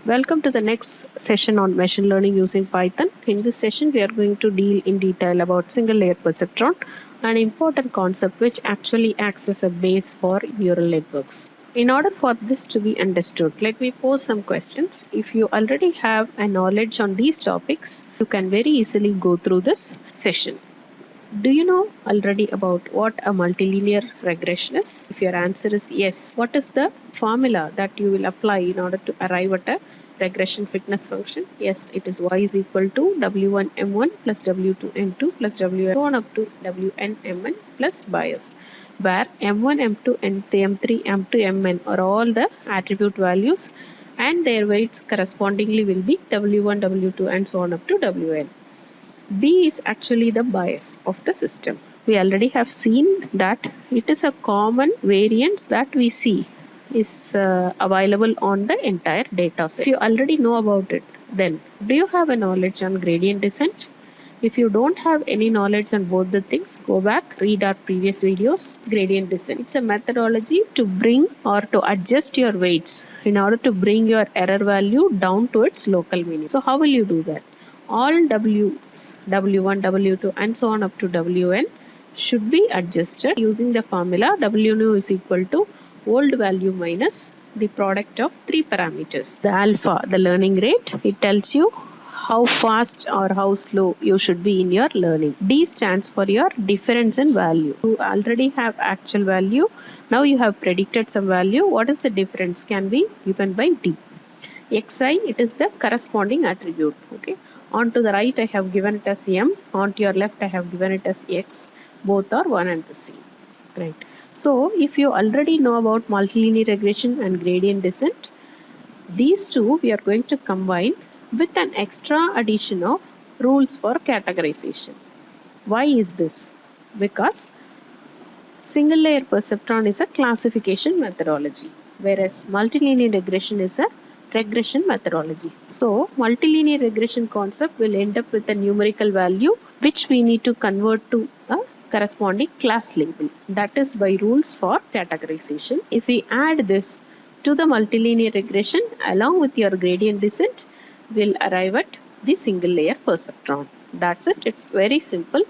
Welcome to the next session on machine learning using Python. In this session, we are going to deal in detail about single layer perceptron, an important concept which actually acts as a base for neural networks. In order for this to be understood, let me pose some questions. If you already have a knowledge on these topics, you can very easily go through this session. Do you know already about what a multilinear regression is? If your answer is yes, what is the formula that you will apply in order to arrive at a regression fitness function? Yes, it is y is equal to w1 m1 plus w2 m2 plus wn so on up to wn mn plus bias, where m1 m2 m3 m2 mn are all the attribute values and their weights correspondingly will be w1 w2 and so on up to wn. B is actually the bias of the system. We already have seen that it is a common variance that we see is available on the entire data set. If you already know about it, then do you have a knowledge on gradient descent? If you don't have any knowledge on both the things, go back, read our previous videos. Gradient descent. It's a methodology to bring or to adjust your weights in order to bring your error value down to its local meaning. So how will you do that? All W's, W1, W2 and so on up to Wn should be adjusted using the formula W is equal to old value minus the product of three parameters. The alpha, the learning rate, it tells you how fast or how slow you should be in your learning. D stands for your difference in value. You already have actual value. Now you have predicted some value. What is the difference can be given by D. Xi, it is the corresponding attribute. Okay. On to the right, I have given it as M. On to your left, I have given it as X. Both are one and the same. Right. So, if you already know about multilinear regression and gradient descent, these two we are going to combine with an extra addition of rules for categorization. Why is this? Because single layer perceptron is a classification methodology, whereas multilinear regression is a regression methodology. So, multilinear regression concept will end up with a numerical value which we need to convert to a corresponding class label. That is by rules for categorization. If we add this to the multilinear regression along with your gradient descent, we'll arrive at the single layer perceptron. That's it. It's very simple.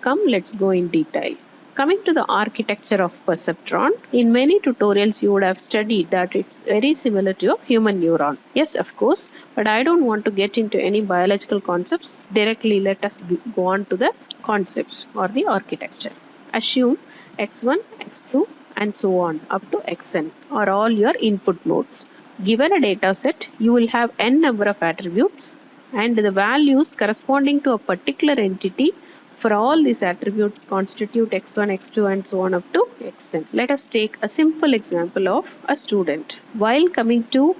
Come, let's go in detail. Coming to the architecture of perceptron, in many tutorials you would have studied that it's very similar to a human neuron. Yes, of course, but I don't want to get into any biological concepts. Directly, let us go on to the concepts or the architecture. Assume x1, x2 and so on up to xn are all your input nodes. Given a data set, you will have n number of attributes and the values corresponding to a particular entity for all these attributes constitute x1, x2 and so on up to xn. Let us take a simple example of a student. While coming to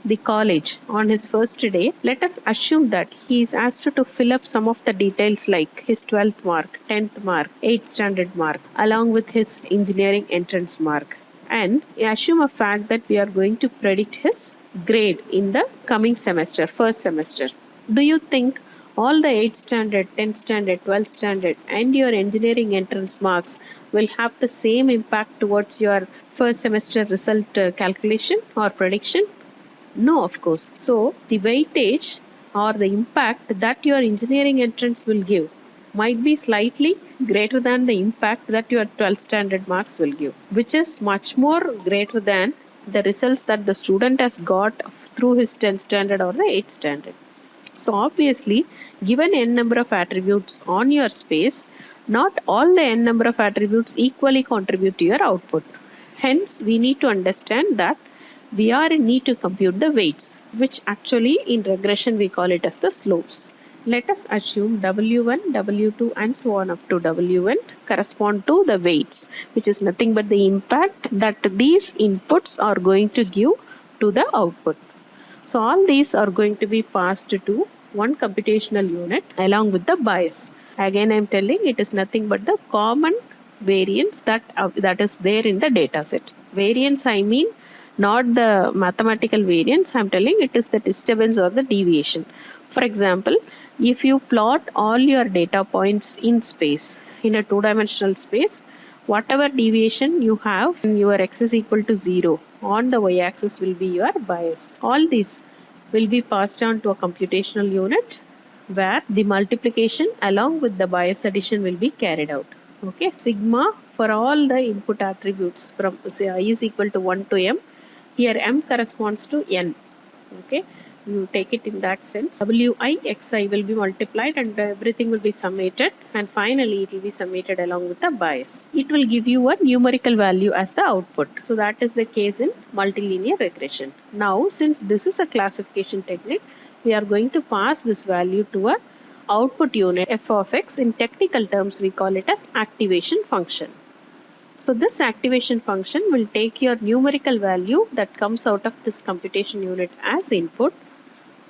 the college on his first day, let us assume that he is asked to fill up some of the details like his 12th mark, 10th mark, 8th standard mark along with his engineering entrance mark. And assume a fact that we are going to predict his grade in the coming semester, first semester. Do you think all the 8th standard, 10th standard, 12th standard and your engineering entrance marks will have the same impact towards your first semester result calculation or prediction? No, of course. So, the weightage or the impact that your engineering entrance will give might be slightly greater than the impact that your 12th standard marks will give, which is much more greater than the results that the student has got through his 10th standard or the 8th standard. So obviously, given n number of attributes on your space, not all the n number of attributes equally contribute to your output. Hence, we need to understand that we are in need to compute the weights, which actually in regression we call it as the slopes. Let us assume W1, W2 and so on up to Wn correspond to the weights, which is nothing but the impact that these inputs are going to give to the output. So all these are going to be passed to one computational unit along with the bias. Again, I am telling it is nothing but the common variance that is there in the data set. Variance, I mean not the mathematical variance. I am telling it is the disturbance or the deviation. For example, if you plot all your data points in space, in a two-dimensional space, whatever deviation you have, your x is equal to 0. On the y-axis will be your bias. All these will be passed on to a computational unit where the multiplication along with the bias addition will be carried out. Okay, sigma for all the input attributes from say I is equal to 1 to m. Here m corresponds to n. Okay, you take it in that sense. Wi xi will be multiplied and everything will be summated, and finally it will be summated along with the bias. It will give you a numerical value as the output. So that is the case in multilinear regression. Now since this is a classification technique, we are going to pass this value to a output unit f of x. In technical terms we call it as activation function. So this activation function will take your numerical value that comes out of this computation unit as input,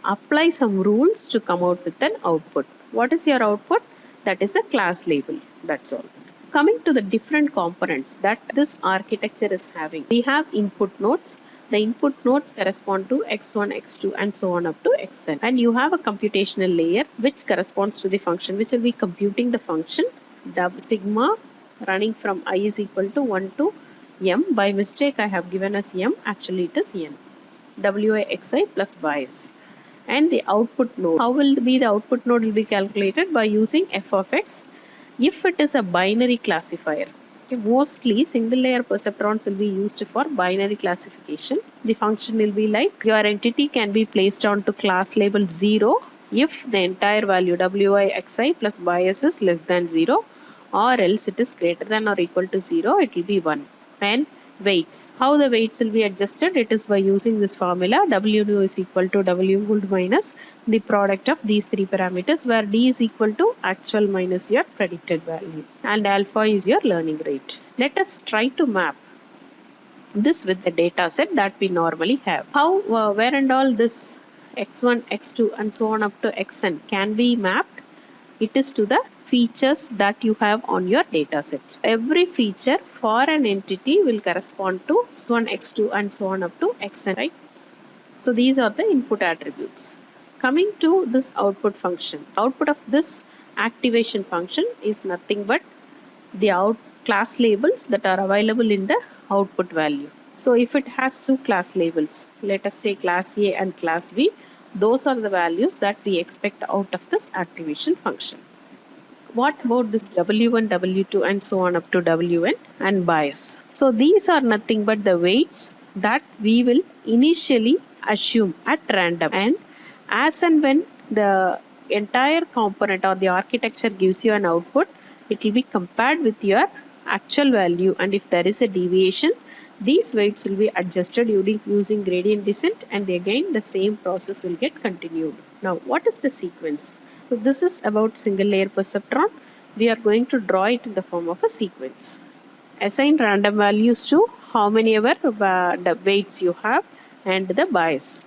apply some rules to come out with an output. What is your output? That is the class label. That's all. Coming to the different components that this architecture is having, we have input nodes. The input nodes correspond to x1, x2 and so on up to xn. And you have a computational layer which corresponds to the function, which will be computing the function sigma running from I is equal to 1 to m. By mistake I have given as m, actually it is n. Wixi plus bias. And the output node, how will be the output node will be calculated? By using f of x if it is a binary classifier. Okay, mostly single layer perceptrons will be used for binary classification. The function will be like your entity can be placed onto class label 0 if the entire value Wixi plus bias is less than 0, or else it is greater than or equal to 0, it will be 1. And weights, how the weights will be adjusted? It is by using this formula W is equal to W hold minus the product of these three parameters, where D is equal to actual minus your predicted value and alpha is your learning rate. Let us try to map this with the data set that we normally have. How, where and all this x1, x2 and so on up to xn can be mapped? It is to the features that you have on your data set. Every feature for an entity will correspond to x1, x2 and so on up to xn, right? So these are the input attributes. Coming to this output function, output of this activation function is nothing but the class labels that are available in the output value. So if it has two class labels, let us say class A and class B, those are the values that we expect out of this activation function. What about this W1, W2 and so on up to Wn and bias? So these are nothing but the weights that we will initially assume at random, and as and when the entire component or the architecture gives you an output, it will be compared with your actual value, and if there is a deviation, these weights will be adjusted using gradient descent, and again the same process will get continued. Now what is the sequence? So this is about single layer perceptron. We are going to draw it in the form of a sequence. Assign random values to how many ever the weights you have and the bias.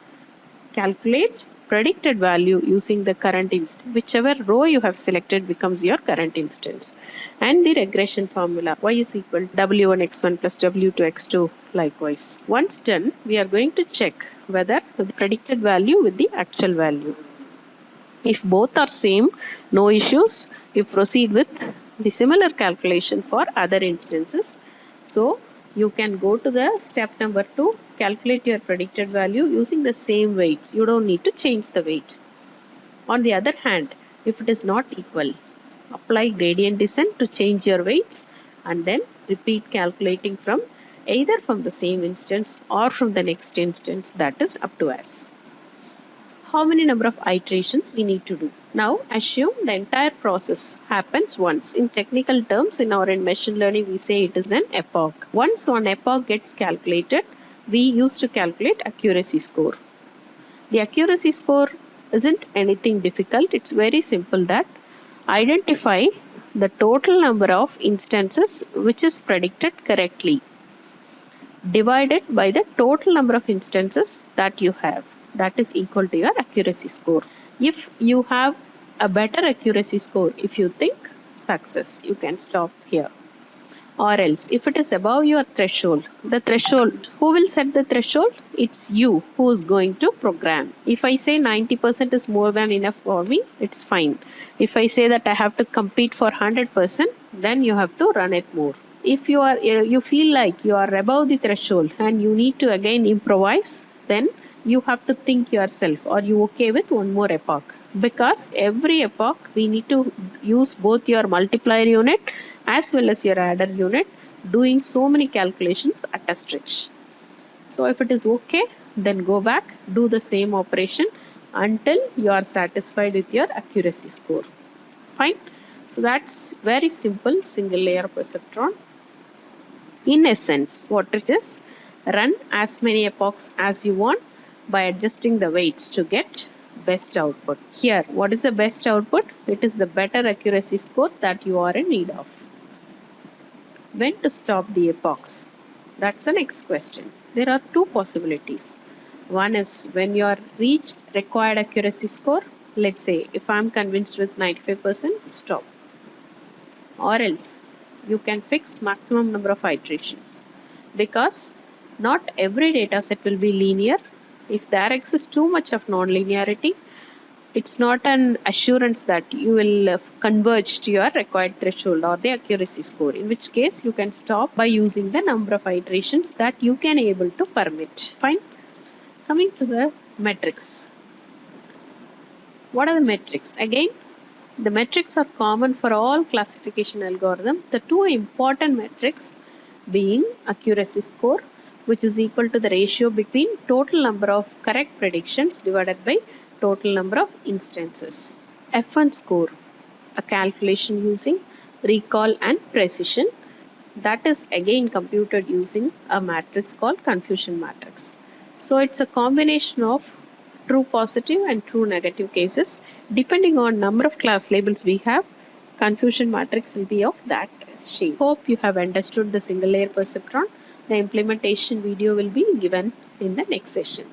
Calculate predicted value using the current instance. Whichever row you have selected becomes your current instance. And the regression formula y is equal to w1x1 plus w2x2 likewise. Once done, we are going to check whether the predicted value with the actual value. If both are same, no issues. We proceed with the similar calculation for other instances. So you can go to the step number 2, calculate your predicted value using the same weights. You don't need to change the weight. On the other hand, if it is not equal, apply gradient descent to change your weights and then repeat calculating from either from the same instance or from the next instance, that is up to us. How many number of iterations we need to do? Now assume the entire process happens once. In technical terms, in machine learning, we say it is an epoch. Once one epoch gets calculated, we used to calculate accuracy score. The accuracy score isn't anything difficult. It's very simple, that identify the total number of instances which is predicted correctly divided by the total number of instances that you have. That is equal to your accuracy score. If you have a better accuracy score, if you think success, you can stop here. Or else, if it is above your threshold, the threshold, who will set the threshold? It's you who is going to program. If I say 90% is more than enough for me, it's fine. If I say that I have to compete for 100%, then you have to run it more. If you feel like you are above the threshold and you need to again improvise, then you have to think yourself, are you okay with one more epoch? Because every epoch we need to use both your multiplier unit as well as your adder unit, doing so many calculations at a stretch. So if it is okay, then go back, do the same operation until you are satisfied with your accuracy score. Fine. So that's very simple single layer perceptron. In essence, what it is, run as many epochs as you want by adjusting the weights to get best output. Here, what is the best output? It is the better accuracy score that you are in need of. When to stop the epochs? That's the next question. There are two possibilities. One is when you are reached required accuracy score. Let's say if I am convinced with 95%, stop. Or else you can fix maximum number of iterations, because not every data set will be linear. If there exists too much of non-linearity, it's not an assurance that you will converge to your required threshold or the accuracy score, in which case you can stop by using the number of iterations that you can able to permit. Fine. Coming to the metrics. What are the metrics? Again, the metrics are common for all classification algorithms. The two important metrics being accuracy score, which is equal to the ratio between total number of correct predictions divided by total number of instances. F1 score, a calculation using recall and precision, that is again computed using a matrix called confusion matrix. So it's a combination of true positive and true negative cases. Depending on number of class labels we have, confusion matrix will be of that shape. Hope you have understood the single layer perceptron. The implementation video will be given in the next session.